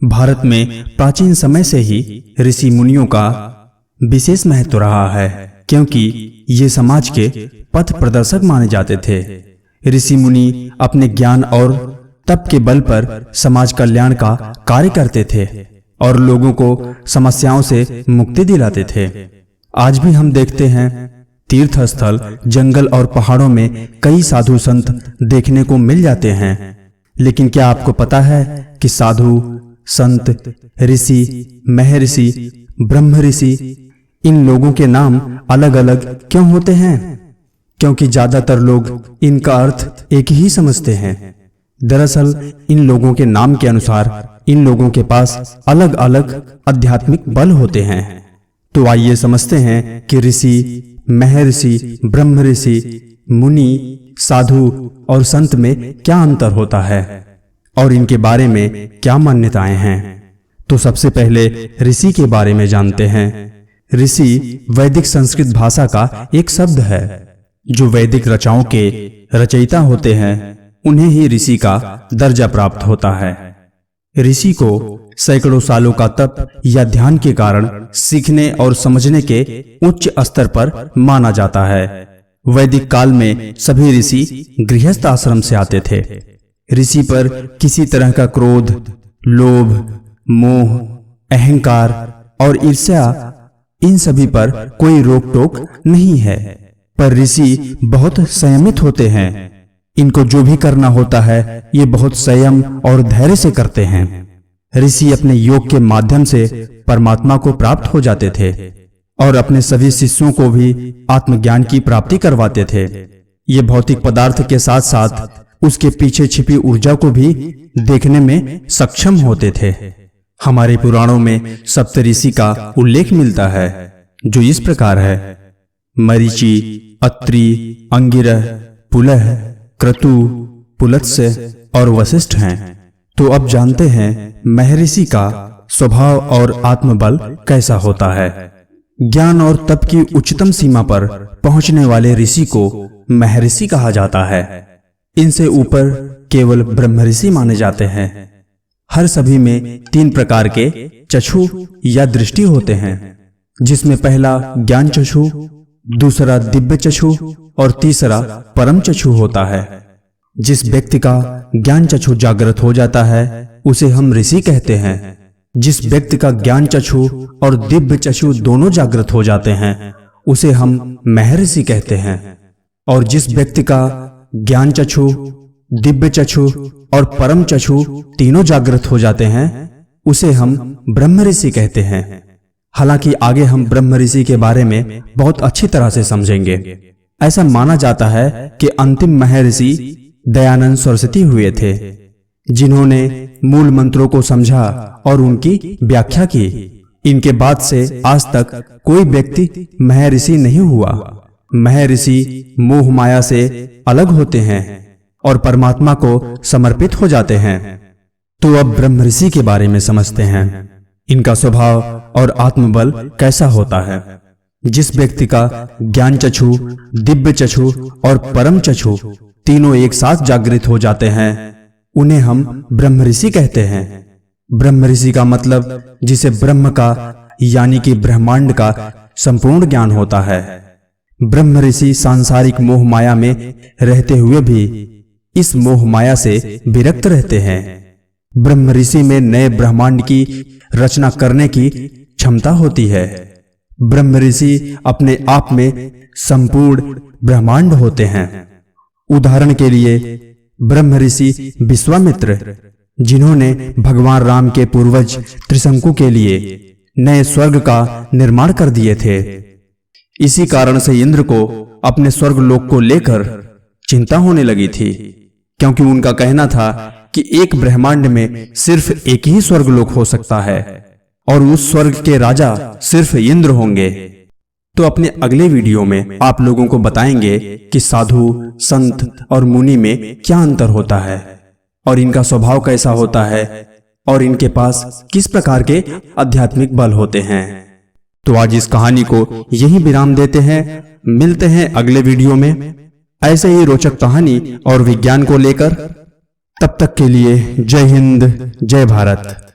भारत में प्राचीन समय से ही ऋषि मुनियों का विशेष महत्व रहा है, क्योंकि ये समाज के पथ प्रदर्शक माने जाते थे। ऋषि मुनि अपने ज्ञान और तप के बल पर समाज कल्याण का कार्य करते थे और लोगों को समस्याओं से मुक्ति दिलाते थे। आज भी हम देखते हैं तीर्थ स्थल, जंगल और पहाड़ों में कई साधु संत देखने को मिल जाते हैं। लेकिन क्या आपको पता है कि साधु, संत, ऋषि, महर्षि, ब्रह्म ऋषि इन लोगों के नाम अलग-अलग क्यों होते हैं? क्योंकि ज्यादातर लोग इनका अर्थ एक ही समझते हैं। दरअसल इन लोगों के नाम के अनुसार इन लोगों के पास अलग-अलग आध्यात्मिक बल होते हैं। तो आइए समझते हैं कि ऋषि, महर्षि, ब्रह्म ऋषि, मुनि, साधु और संत में क्या अंतर होता है और इनके बारे में क्या मान्यताएं हैं। तो सबसे पहले ऋषि के बारे में जानते हैं। ऋषि वैदिक संस्कृत भाषा का एक शब्द है। जो वैदिक रचनाओं के रचयिता होते हैं उन्हें ही ऋषि का दर्जा प्राप्त होता है। ऋषि को सैकड़ों सालों का तप या ध्यान के कारण सीखने और समझने के उच्च स्तर पर माना जाता है। वैदिक काल में सभी ऋषि गृहस्थ आश्रम से आते थे। ऋषि पर किसी तरह का क्रोध, लोभ, मोह, अहंकार और ईर्ष्या इन सभी पर कोई रोक टोक नहीं है। पर ऋषि बहुत संयमित होते हैं। इनको जो भी करना होता है ये बहुत संयम और धैर्य से करते हैं। ऋषि अपने योग के माध्यम से परमात्मा को प्राप्त हो जाते थे और अपने सभी शिष्यों को भी आत्मज्ञान की प्राप्ति करवाते थे। ये भौतिक पदार्थ के साथ साथ उसके पीछे छिपी ऊर्जा को भी देखने में सक्षम होते थे। हमारे पुराणों में सप्तऋषि का उल्लेख मिलता है, जो इस प्रकार है: मरीचि, अत्रि, अंगिरह, पुलह, क्रतु, पुलत्स्य और वशिष्ठ हैं। तो अब जानते हैं महर्षि का स्वभाव और आत्मबल कैसा होता है। ज्ञान और तप की उच्चतम सीमा पर पहुंचने वाले ऋषि को महर्षि कहा जाता है। इनसे ऊपर केवल ब्रह्म ऋषि माने जाते हैं। हर सभी में 3 प्रकार के चक्षु या दृष्टि होते हैं, जिसमें पहला ज्ञान चक्षु, दूसरा दिव्य चक्षु और तीसरा परम चक्षु होता है। जिस व्यक्ति का ज्ञान चक्षु जागृत हो जाता है उसे हम ऋषि कहते हैं। जिस व्यक्ति का ज्ञान चक्षु और दिव्य चक्षु दोनों जागृत हो जाते हैं उसे हम महर्षि कहते हैं। और जिस व्यक्ति का ज्ञान चक्षु, दिव्य चक्षु और परम चक्षु तीनों जागृत हो जाते हैं उसे हम ब्रह्म ऋषि कहते हैं। हालांकि आगे हम ब्रह्म ऋषि के बारे में बहुत अच्छी तरह से समझेंगे। ऐसा माना जाता है कि अंतिम महर्षि दयानंद सरस्वती हुए थे, जिन्होंने मूल मंत्रों को समझा और उनकी व्याख्या की। इनके बाद से आज तक कोई व्यक्ति महर्षि नहीं हुआ। महर्षि मोह माया से अलग होते हैं और परमात्मा को समर्पित हो जाते हैं। तो अब ब्रह्म ऋषि के बारे में समझते हैं। इनका स्वभाव और आत्मबल कैसा होता है। जिस व्यक्ति का ज्ञान चक्षु, दिव्य चक्षु और परम चक्षु तीनों एक साथ जागृत हो जाते हैं उन्हें हम ब्रह्म ऋषि कहते हैं। ब्रह्म ऋषि का मतलब जिसे ब्रह्म का यानी कि ब्रह्मांड का संपूर्ण ज्ञान होता है। ब्रह्म ऋषि सांसारिक मोह माया में रहते हुए भी इस मोह माया से विरक्त रहते हैं। ब्रह्म ऋषि में नए ब्रह्मांड की रचना करने की क्षमता होती है। ब्रह्म ऋषि अपने आप में संपूर्ण ब्रह्मांड होते हैं। उदाहरण के लिए ब्रह्म ऋषि विश्वामित्र, जिन्होंने भगवान राम के पूर्वज त्रिशंकु के लिए नए स्वर्ग का निर्माण कर दिए थे। इसी कारण से इंद्र को अपने स्वर्ग लोक को लेकर चिंता होने लगी थी, क्योंकि उनका कहना था कि एक ब्रह्मांड में सिर्फ एक ही स्वर्ग लोक हो सकता है और उस स्वर्ग के राजा सिर्फ इंद्र होंगे। तो अपने अगले वीडियो में आप लोगों को बताएंगे कि साधु, संत और मुनि में क्या अंतर होता है और इनका स्वभाव कैसा होता है और इनके पास किस प्रकार के आध्यात्मिक बल होते हैं। तो आज इस कहानी को यहीं विराम देते हैं। मिलते हैं अगले वीडियो में ऐसे ही रोचक कहानी और विज्ञान को लेकर। तब तक के लिए जय हिंद, जय भारत।